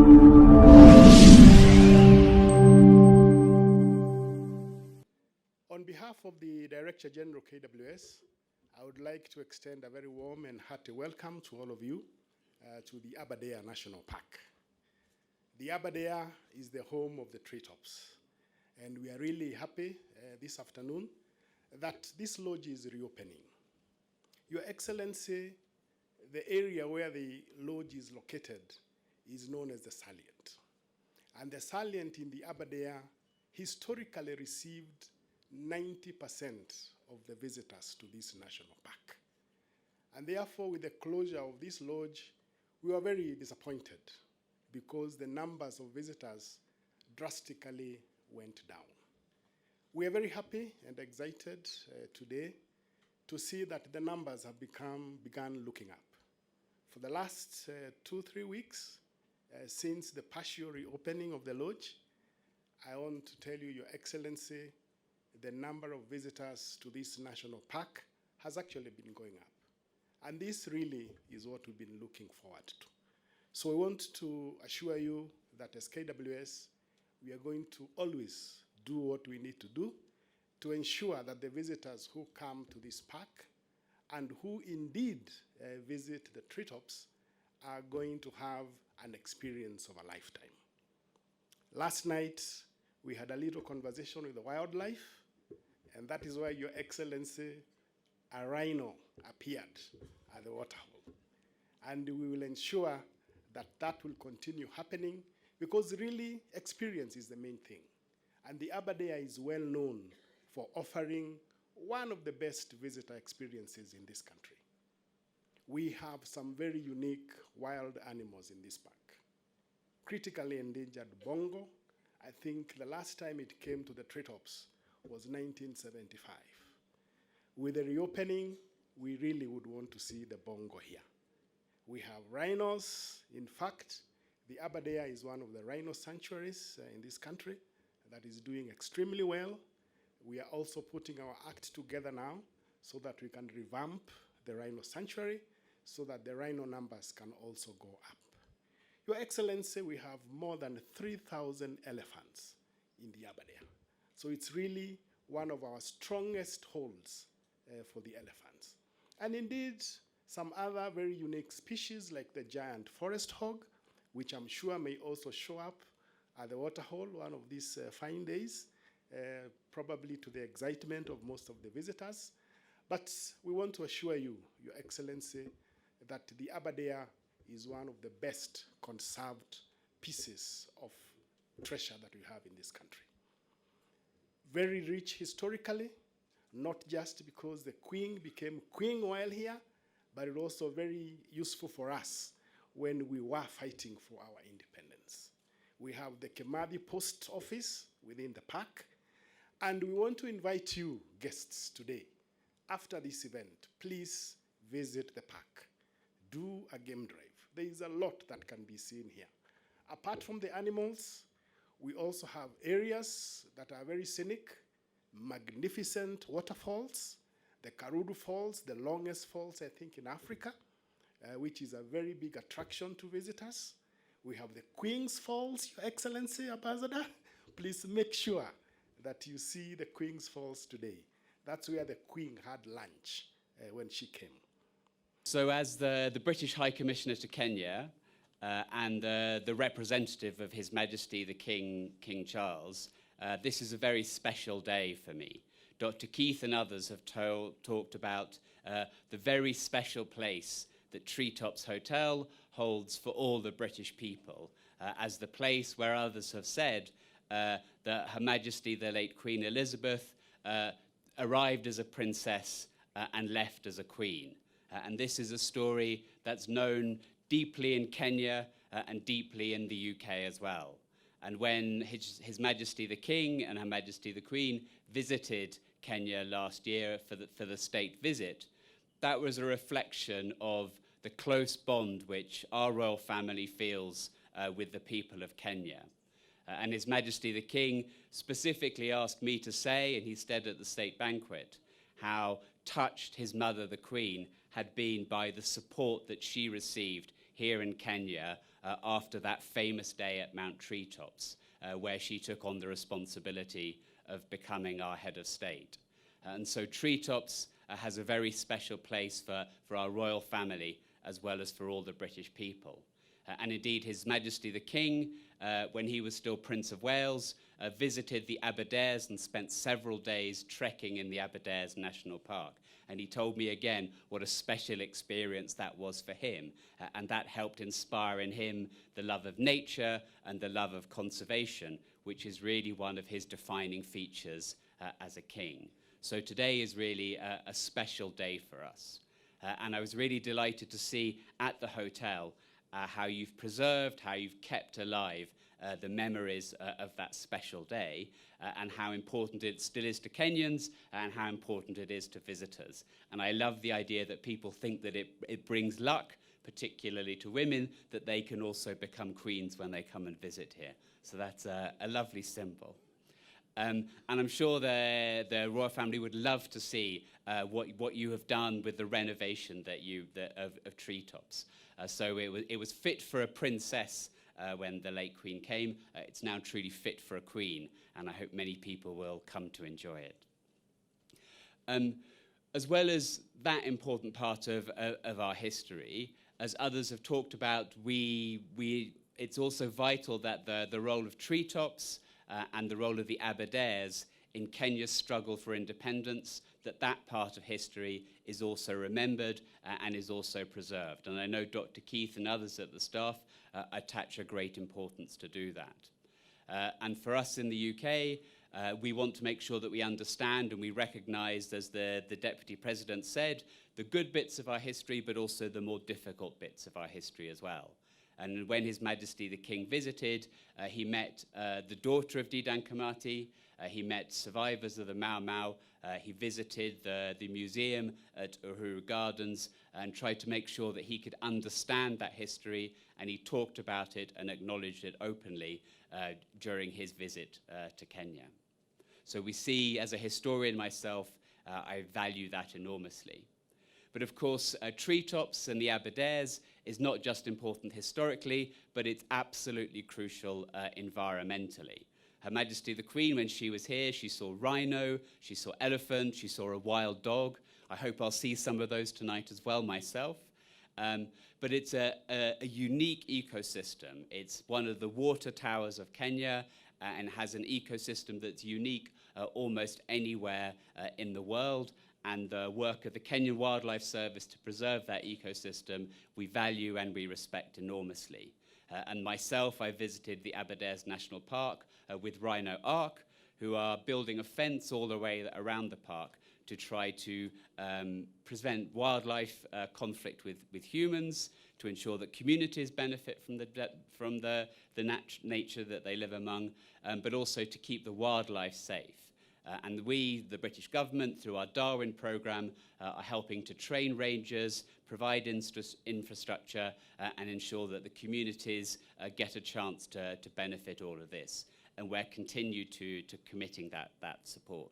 On behalf of the Director General KWS, I would like to extend a very warm and hearty welcome to all of you to the Aberdare National Park. The Aberdare is the home of the Treetops, and we are really happy this afternoon that this lodge is reopening. Your Excellency, the area where the lodge is located is known as the Salient. And the Salient in the Aberdare historically received 90% of the visitors to this national park. And therefore, with the closure of this lodge, we were very disappointed because the numbers of visitors drastically went down. We are very happy and excited today to see that the numbers have begun looking up. For the last 2-3 weeks, since the partial reopening of the lodge, I want to tell you, Your Excellency, the number of visitors to this national park has actually been going up. And this really is what we've been looking forward to. So we want to assure you that as KWS, we are going to always do what we need to do to ensure that the visitors who come to this park and who indeed visit the Treetops are going to have an experience of a lifetime. Last night, we had a little conversation with the wildlife, and that is why, Your Excellency, a rhino appeared at the waterhole. And we will ensure that that will continue happening because really experience is the main thing. And the Aberdare is well known for offering one of the best visitor experiences in this country. We have some very unique wild animals in this park. Critically endangered bongo. I think the last time it came to the Treetops was 1975. With the reopening, we really would want to see the bongo here. We have rhinos. In fact, the Aberdare is one of the rhino sanctuaries in this country that is doing extremely well. We are also putting our act together now so that we can revamp the rhino sanctuary so that the rhino numbers can also go up. Your Excellency, we have more than 3,000 elephants in the Aberdare. So it's really one of our strongest holds for the elephants. And indeed, some other very unique species like the giant forest hog, which I'm sure may also show up at the waterhole one of these fine days, probably to the excitement of most of the visitors. But we want to assure you, Your Excellency, that the Aberdare is one of the best conserved pieces of treasure that we have in this country. Very rich historically, not just because the Queen became Queen while here, but it also very useful for us when we were fighting for our independence. We have the Kemadi Post Office within the park, and we want to invite you, guests, today. After this event, please visit the park. Do a game drive. There is a lot that can be seen here. Apart from the animals, we also have areas that are very scenic, magnificent waterfalls. The Karudu Falls, the longest falls, I think, in Africa, which is a very big attraction to visitors. We have the Queen's Falls, Your Excellency, Aberdare. Please make sure that you see the Queen's Falls today. That's where the Queen had lunch when she came. So as the British High Commissioner to Kenya and the representative of His Majesty the King Charles, this is a very special day for me. Dr. Keith and others have talked about the very special place that Treetops Hotel holds for all the British people, as the place where others have said that Her Majesty the late Queen Elizabeth arrived as a princess and left as a queen. And this is a story that's known deeply in Kenya and deeply in the UK as well. And when His Majesty the King and Her Majesty the Queen visited Kenya last year for the state visit, that was a reflection of the close bond which our royal family feels with the people of Kenya. And His Majesty the King specifically asked me to say, and he said at the state banquet, how touched his mother, the Queen, had been by the support that she received here in Kenya after that famous day at Mount Treetops, where she took on the responsibility of becoming our head of state. And so Treetops has a very special place for our royal family as well as for all the British people. And indeed, His Majesty the King, when he was still Prince of Wales, visited the Aberdares and spent several days trekking in the Aberdares National Park. And he told me again what a special experience that was for him. And that helped inspire in him the love of nature and the love of conservation, which is really one of his defining features as a king. So today is really a special day for us. And I was really delighted to see at the hotel how you've preserved, how you've kept alive the memories of that special day, and how important it still is to Kenyans and how important it is to visitors. And I love the idea that people think that it brings luck, particularly to women, that they can also become queens when they come and visit here. So that's a lovely symbol. And I'm sure the royal family would love to see what you have done with the renovation of Treetops. So it was fit for a princess when the late Queen came. It's now truly fit for a queen, and I hope many people will come to enjoy it. As well as that important part of our history, as others have talked about, it's also vital that the role of Treetops and the role of the Aberdares in Kenya's struggle for independence, that part of history is also remembered and is also preserved. And I know Dr. Keith and others at the staff attach a great importance to do that. And for us in the UK, we want to make sure that we understand and we recognise, as the Deputy President said, the good bits of our history, but also the more difficult bits of our history as well. And when His Majesty the King visited, he met the daughter of Dedan Kimathi, he met survivors of the Mau Mau, he visited the museum at Uhuru Gardens and tried to make sure that he could understand that history, and he talked about it and acknowledged it openly during his visit to Kenya. So we see, as a historian myself, I value that enormously. But of course, Treetops and the Aberdares is not just important historically, but it's absolutely crucial environmentally. Her Majesty the Queen, when she was here, she saw rhino, she saw elephant, she saw a wild dog. I hope I'll see some of those tonight as well myself. But it's a unique ecosystem. It's one of the water towers of Kenya and has an ecosystem that's unique almost anywhere in the world. And the work of the Kenyan Wildlife Service to preserve that ecosystem, we value and we respect enormously. And myself, I visited the Aberdares National Park with Rhino Ark, who are building a fence all the way around the park to try to prevent wildlife conflict with humans, to ensure that communities benefit from the nature that they live among, but also to keep the wildlife safe. And we, the British government, through our Darwin programme, are helping to train rangers, provide infrastructure, and ensure that the communities get a chance to benefit all of this. And we're continued to committing that support.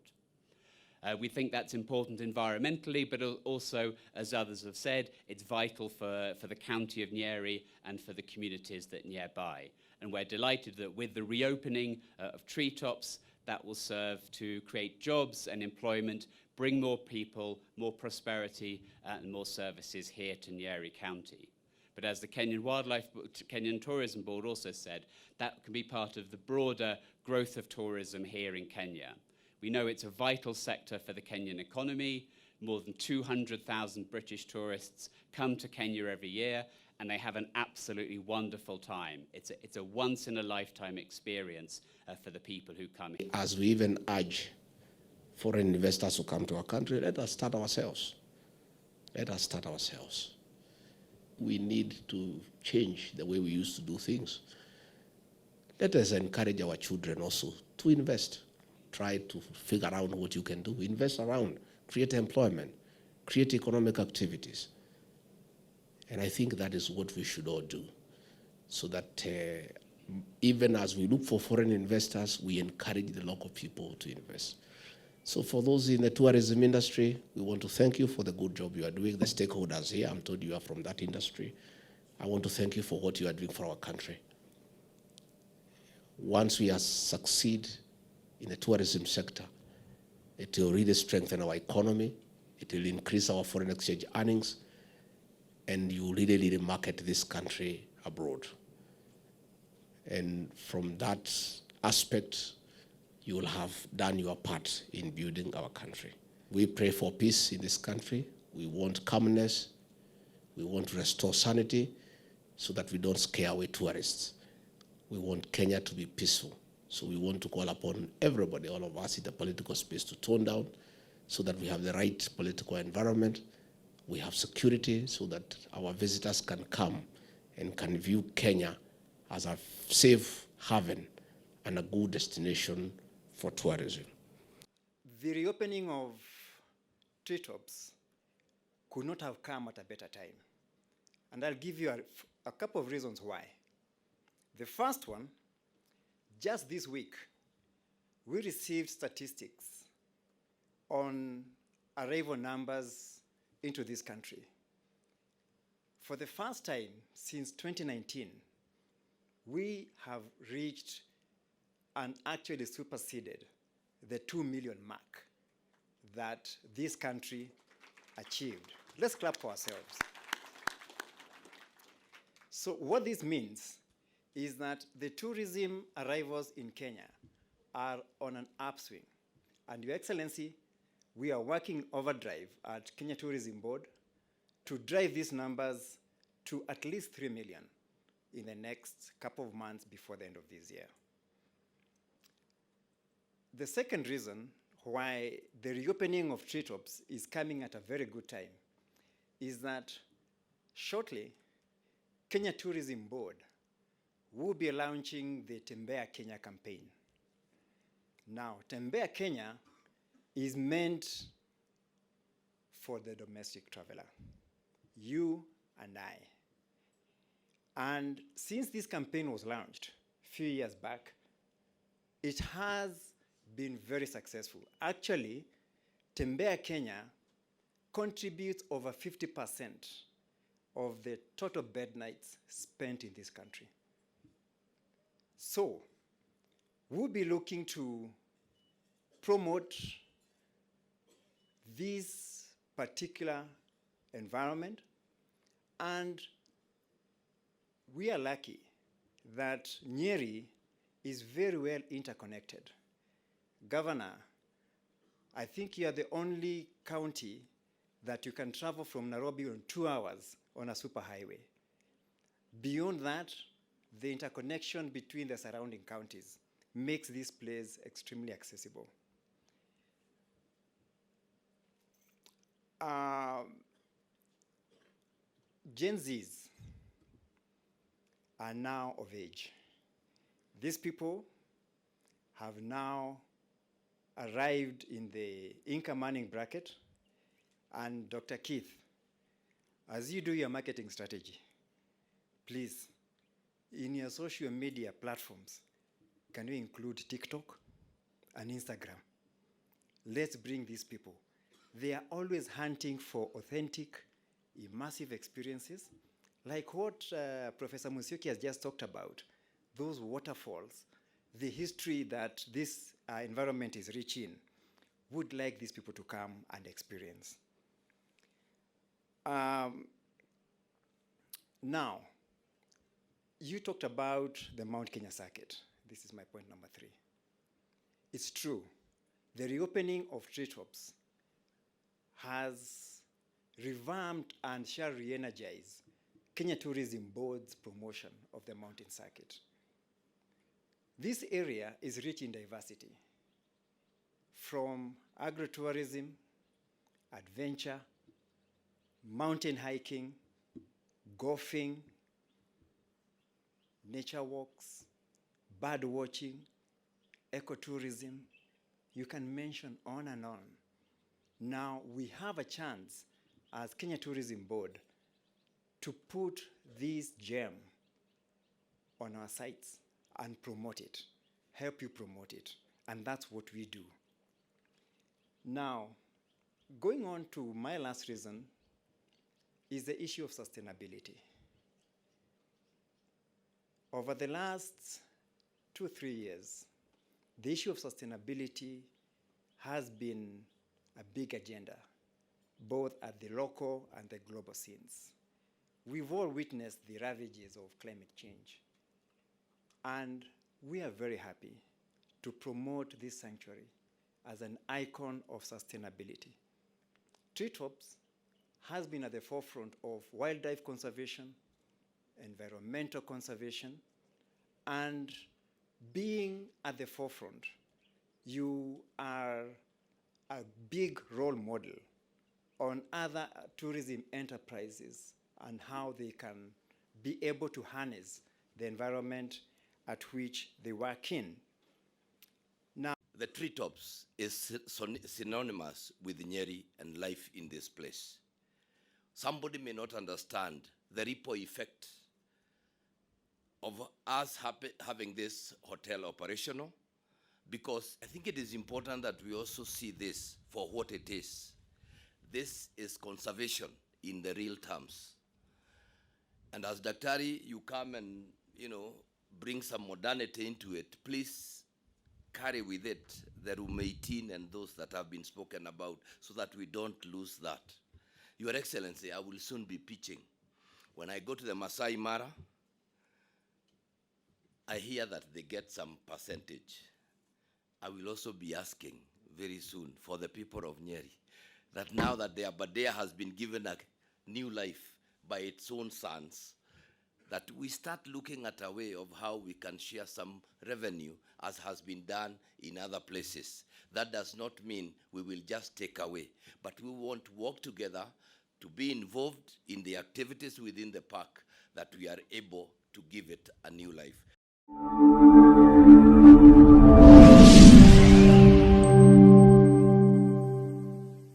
We think that's important environmentally, but also, as others have said, it's vital for the county of Nyeri and for the communities that nearby. And we're delighted that with the reopening of Treetops, that will serve to create jobs and employment, bring more people, more prosperity, and more services here to Nyeri County. But as the Kenyan Tourism Board also said, that can be part of the broader growth of tourism here in Kenya. We know it's a vital sector for the Kenyan economy. More than 200,000 British tourists come to Kenya every year, and they have an absolutely wonderful time. It's a once-in-a-lifetime experience for the people who come here. As we even urge foreign investors to come to our country, let us start ourselves. Let us start ourselves. We need to change the way we used to do things. Let us encourage our children also to invest. Try to figure out what you can do. Invest around, create employment, create economic activities. And I think that is what we should all do, so that even as we look for foreign investors, we encourage the local people to invest. So for those in the tourism industry, we want to thank you for the good job you are doing. The stakeholders here, I'm told you are from that industry. I want to thank you for what you are doing for our country. Once we succeed in the tourism sector, it will really strengthen our economy, it will increase our foreign exchange earnings, and you really market this country abroad. And from that aspect, you will have done your part in building our country. We pray for peace in this country. We want calmness. We want to restore sanity so that we don't scare away tourists. We want Kenya to be peaceful. So we want to call upon everybody, all of us in the political space, to tone down so that we have the right political environment. We have security so that our visitors can come and can view Kenya as a safe haven and a good destination for tourism. The reopening of Treetops could not have come at a better time. And I'll give you a couple of reasons why. The first one, just this week, we received statistics on arrival numbers into this country. For the first time since 2019, we have reached and actually superseded the 2 million mark that this country achieved. Let's clap for ourselves. So what this means is that the tourism arrivals in Kenya are on an upswing. And Your Excellency, we are working overdrive at Kenya Tourism Board to drive these numbers to at least 3 million in the next couple of months before the end of this year. The second reason why the reopening of Treetops is coming at a very good time is that shortly, Kenya Tourism Board will be launching the Tembea Kenya campaign. Now, Tembea Kenya is meant for the domestic traveler, you and I. And since this campaign was launched a few years back, it has been very successful. Actually, Tembea Kenya contributes over 50% of the total bed nights spent in this country. So, we'll be looking to promote this particular environment, and we are lucky that Nyeri is very well interconnected. Governor, I think you are the only county that you can travel from Nairobi in 2 hours on a superhighway. Beyond that, the interconnection between the surrounding counties makes this place extremely accessible. Gen Zs are now of age. These people have now arrived in the income earning bracket. And Dr. Keith, as you do your marketing strategy, please, in your social media platforms, can you include TikTok and Instagram? Let's bring these people. They are always hunting for authentic, immersive experiences, like what Professor Musyoki has just talked about, those waterfalls, the history that this environment is rich in. Would like these people to come and experience. Now, you talked about the Mount Kenya circuit. This is my point number 3. It's true. The reopening of Treetops has revamped and shall re-energize Kenya Tourism Board's promotion of the mountain circuit. This area is rich in diversity, from agritourism, adventure, mountain hiking, golfing, nature walks, bird watching, ecotourism. You can mention on and on. Now we have a chance as Kenya Tourism Board to put this gem on our sites and promote it, help you promote it. And that's what we do. Now, going on to my last reason is the issue of sustainability. Over the last 2-3 years, the issue of sustainability has been a big agenda, both at the local and the global scenes. We've all witnessed the ravages of climate change, and we are very happy to promote this sanctuary as an icon of sustainability. Treetops has been at the forefront of wildlife conservation, environmental conservation, and being at the forefront, you are a big role model on other tourism enterprises and how they can be able to harness the environment at which they work in. The treetops is synonymous with Nyeri and life in this place. Somebody may not understand the ripple effect of us having this hotel operational, because I think it is important that we also see this for what it is. This is conservation in the real terms. And as Daktari, you come and, bring some modernity into it, please carry with it the room 18 and those that have been spoken about so that we don't lose that. Your Excellency, I will soon be pitching. When I go to the Masai Mara, I hear that they get some percentage. I will also be asking very soon for the people of Nyeri that now that the Aberdare has been given a new life by its own sons, that we start looking at a way of how we can share some revenue as has been done in other places. That does not mean we will just take away, but we want to work together to be involved in the activities within the park that we are able to give it a new life.